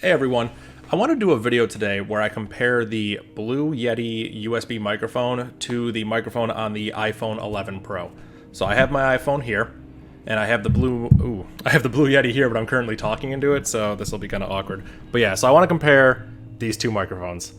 Hey everyone, I want to do a video today where I compare the Blue Yeti USB microphone to the microphone on the iPhone 11 Pro. So I have my iPhone here, and I have the Blue Yeti here, but I'm currently talking into it, so this will be kind of awkward. But yeah, so I want to compare these two microphones.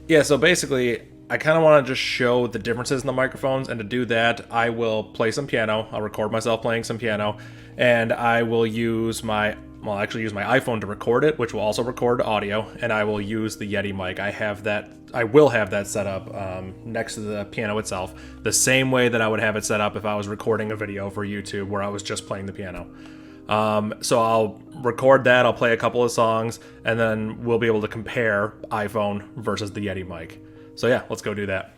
Yeah, so basically, I kind of want to just show the differences in the microphones, and to do that, I will play some piano. I'll record myself playing some piano, and I will use my iPhone to record it, which will also record audio, and I will use the Yeti mic. I will have that set up next to the piano itself, the same way that I would have it set up if I was recording a video for YouTube where I was just playing the piano. So I'll record that, I'll play a couple of songs, and then we'll be able to compare iPhone versus the Yeti mic. So yeah, let's go do that.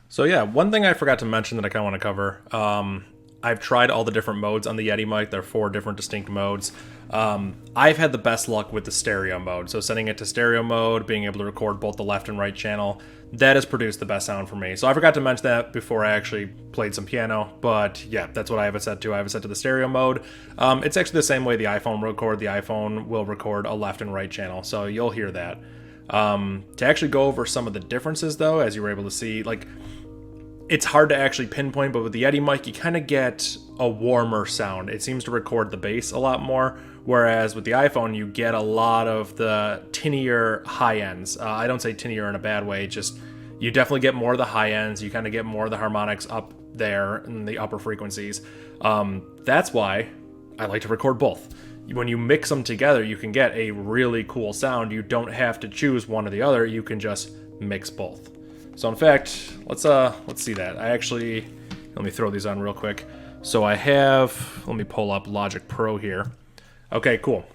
So yeah, one thing I forgot to mention that I kind of want to cover. I've tried all the different modes on the Yeti mic. There are 4 different distinct modes. I've had the best luck with the stereo mode. So setting it to stereo mode, being able to record both the left and right channel, that has produced the best sound for me. So I forgot to mention that before I actually played some piano, but yeah, that's what I have it set to. I have it set to the stereo mode. It's actually the same way the iPhone will record. The iPhone will record a left and right channel, so you'll hear that. To actually go over some of the differences though, as you were able to see, like, it's hard to actually pinpoint, but with the Yeti mic, you kind of get a warmer sound. It seems to record the bass a lot more, whereas with the iPhone, you get a lot of the tinier high ends. I don't say tinier in a bad way, just you definitely get more of the high ends. You kind of get more of the harmonics up there in the upper frequencies. That's why I like to record both. When you mix them together, you can get a really cool sound. You don't have to choose one or the other. You can just mix both. So in fact, let's see that. Let me throw these on real quick. So let me pull up Logic Pro here. Okay, cool.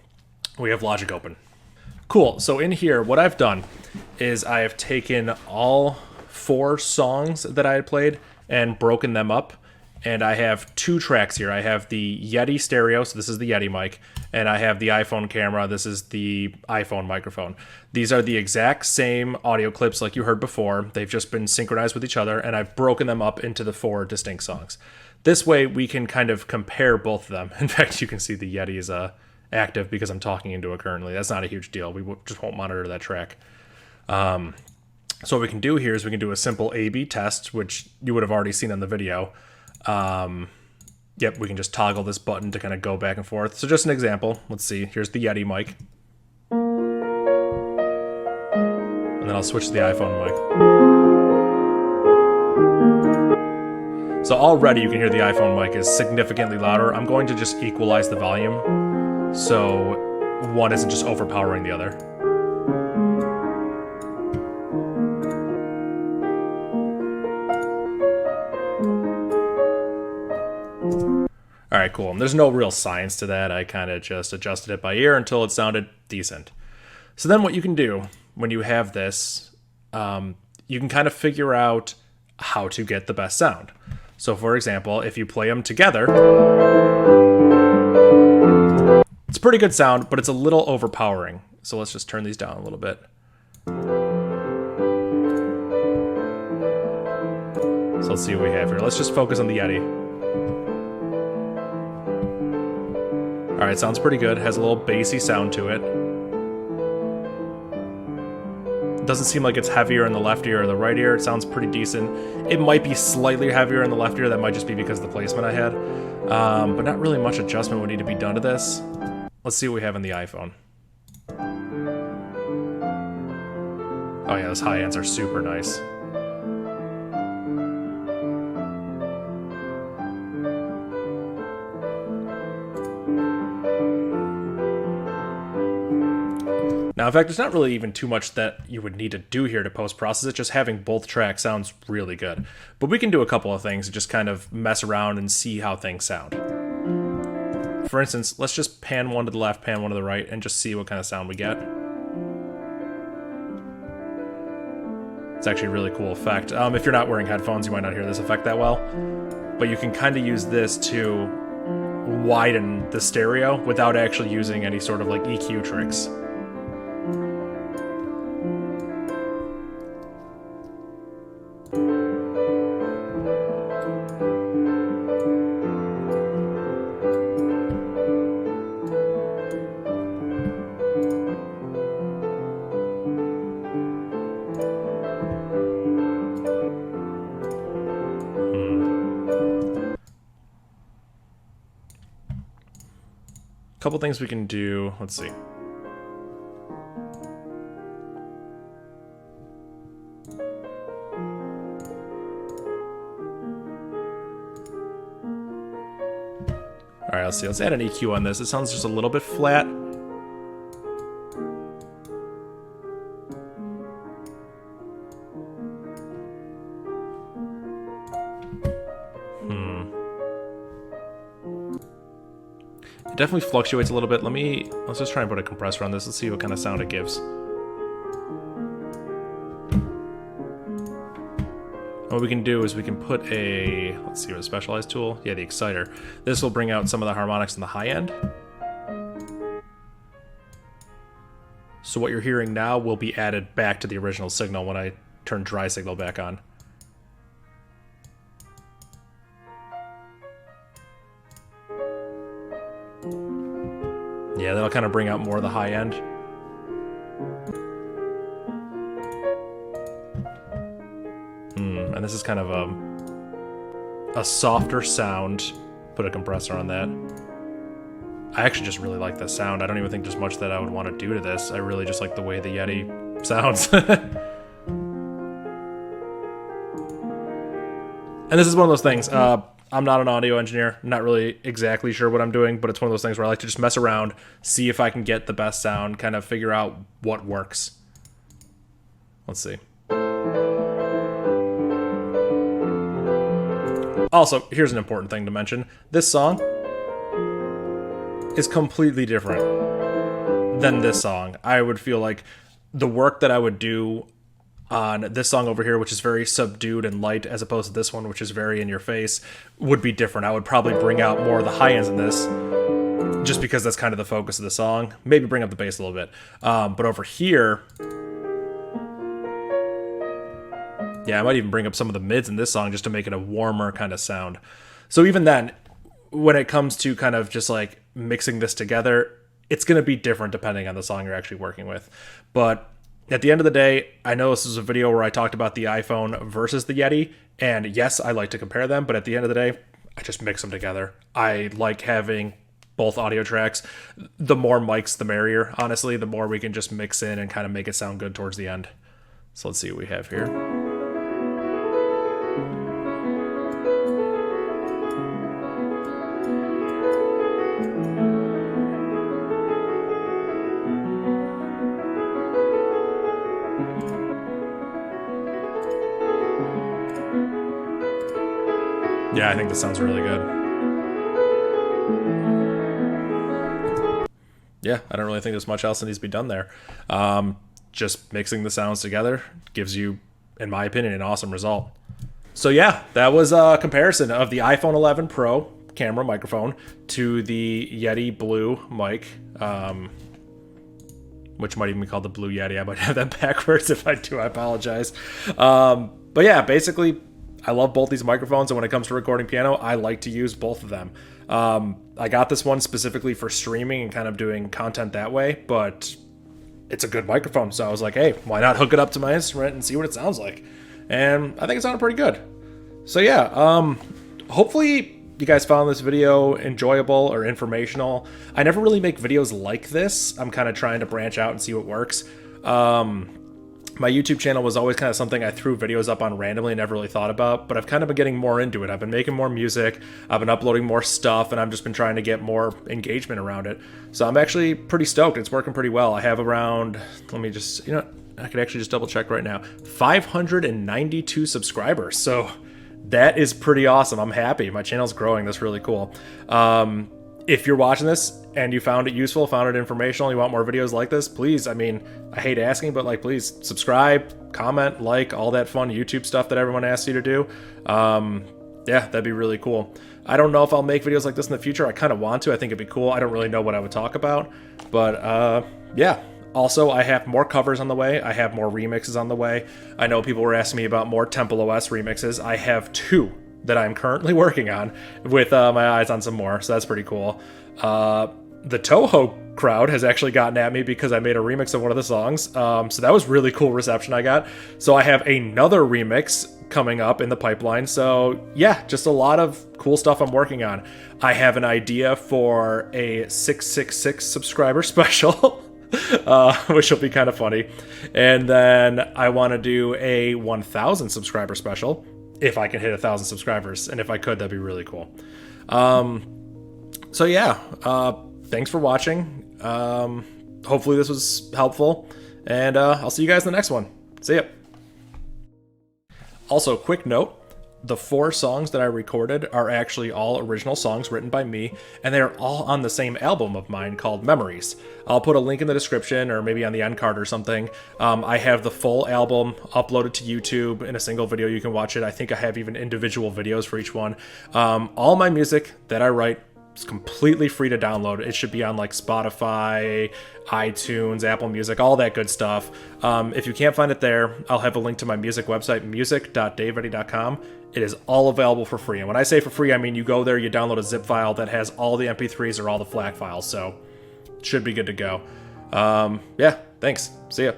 We have Logic open. Cool, so in here, what I've done is I have taken all 4 songs that I had played and broken them up and I have two tracks here. I have the Yeti stereo, so this is the Yeti mic, and I have the iPhone camera. This is the iPhone microphone. These are the exact same audio clips like you heard before. They've just been synchronized with each other, and I've broken them up into the 4 distinct songs. This way, we can kind of compare both of them. In fact, you can see the Yeti is active because I'm talking into it currently. That's not a huge deal. We just won't monitor that track. So what we can do here is we can do a simple A/B test, which you would have already seen in the video. Yep, we can just toggle this button to kind of go back and forth. So just an example. Let's see. Here's the Yeti mic. And then I'll switch to the iPhone mic. So already you can hear the iPhone mic is significantly louder. I'm going to just equalize the volume so one isn't just overpowering the other. All right, cool. And there's no real science to that. I kind of just adjusted it by ear until it sounded decent. So then what you can do when you have this, you can kind of figure out how to get the best sound. So for example, if you play them together, it's a pretty good sound, but it's a little overpowering. So let's just turn these down a little bit. So let's see what we have here. Let's just focus on the Yeti. All right, sounds pretty good. Has a little bassy sound to it. Doesn't seem like it's heavier in the left ear or the right ear. It sounds pretty decent. It might be slightly heavier in the left ear. That might just be because of the placement I had. But not really much adjustment would need to be done to this. Let's see what we have in the iPhone. Oh yeah, those high ends are super nice. Now, in fact, there's not really even too much that you would need to do here to post-process it. Just having both tracks sounds really good. But we can do a couple of things to just kind of mess around and see how things sound. For instance, let's just pan one to the left, pan one to the right, and just see what kind of sound we get. It's actually a really cool effect. If you're not wearing headphones, you might not hear this effect that well. But you can kind of use this to widen the stereo without actually using any sort of like EQ tricks. Couple things we can do. Let's see. All right, let's see. Let's add an EQ on this. It sounds just a little bit flat. It definitely fluctuates a little bit. Let's just try and put a compressor on this. Let's see what kind of sound it gives. What we can do is we can put let's see, what a specialized tool. Yeah, the exciter. This will bring out some of the harmonics in the high end. So what you're hearing now will be added back to the original signal when I turn dry signal back on. Yeah, that'll kind of bring out more of the high end. And this is kind of a softer sound. Put a compressor on that. I actually just really like this sound. I don't even think there's much that I would want to do to this. I really just like the way the Yeti sounds. And this is one of those things. I'm not an audio engineer. I'm not really exactly sure what I'm doing, but it's one of those things where I like to just mess around, see if I can get the best sound, kind of figure out what works. Let's see. Also, here's an important thing to mention. This song is completely different than this song. I would feel like the work that I would do on this song over here, which is very subdued and light, as opposed to this one, which is very in your face, would be different. I would probably bring out more of the high ends in this, just because that's kind of the focus of the song. Maybe bring up the bass a little bit. But over here, yeah, I might even bring up some of the mids in this song just to make it a warmer kind of sound. So even then, when it comes to kind of just like mixing this together, it's going to be different depending on the song you're actually working with. But At the end of the day, I know this is a video where I talked about the iPhone versus the Yeti, and yes, I like to compare them, but at the end of the day, I just mix them together. I like having both audio tracks. The more mics, the merrier. Honestly, the more we can just mix in and kind of make it sound good towards the end. So let's see what we have here. Yeah, I think this sounds really good. Yeah, I don't really think there's much else that needs to be done there. Just mixing the sounds together gives you, in my opinion, an awesome result. So yeah, that was a comparison of the iPhone 11 Pro camera microphone to the Yeti Blue mic, which might even be called the Blue Yeti. I might have that backwards. If I do, I apologize. But yeah, basically, I love both these microphones, and when it comes to recording piano, I like to use both of them. I got this one specifically for streaming and kind of doing content that way, but it's a good microphone, so I was like, hey, why not hook it up to my instrument and see what it sounds like? And I think it sounded pretty good. So yeah, hopefully you guys found this video enjoyable or informational. I never really make videos like this. I'm kind of trying to branch out and see what works. My YouTube channel was always kind of something I threw videos up on randomly and never really thought about, but I've kind of been getting more into it. I've been making more music, I've been uploading more stuff, and I've just been trying to get more engagement around it. So I'm actually pretty stoked. It's working pretty well. I have around, let me just, I could actually just double check right now, 592 subscribers. So that is pretty awesome. I'm happy. My channel's growing. That's really cool. If you're watching this and you found it useful, found it informational, you want more videos like this, please, I mean, I hate asking, but like, please subscribe, comment, like, all that fun YouTube stuff that everyone asks you to do. Yeah, that'd be really cool. I don't know if I'll make videos like this in the future. I kind of want to. I think it'd be cool. I don't really know what I would talk about, but yeah. Also, I have more covers on the way. I have more remixes on the way. I know people were asking me about more Temple OS remixes. I have 2 that I'm currently working on with my eyes on some more, so that's pretty cool. The Toho crowd has actually gotten at me because I made a remix of one of the songs, so that was really cool reception I got. So I have another remix coming up in the pipeline, so yeah, just a lot of cool stuff I'm working on. I have an idea for a 666 subscriber special, which will be kind of funny, and then I want to do a 1,000 subscriber special, if I can hit 1,000 subscribers, and if I could, that'd be really cool. So yeah, thanks for watching. Hopefully this was helpful, and I'll see you guys in the next one. See ya. Also, quick note, the 4 songs that I recorded are actually all original songs written by me, and they're all on the same album of mine called Memories. I'll put a link in the description or maybe on the end card or something. I have the full album uploaded to YouTube in a single video. You can watch it. I think I have even individual videos for each one. All my music that I write is completely free to download. It should be on like Spotify, iTunes, Apple Music, all that good stuff. If you can't find it there, I'll have a link to my music website, music.daveready.com. It is all available for free. And when I say for free, I mean you go there, you download a zip file that has all the MP3s or all the FLAC files. So it should be good to go. Yeah, thanks. See ya.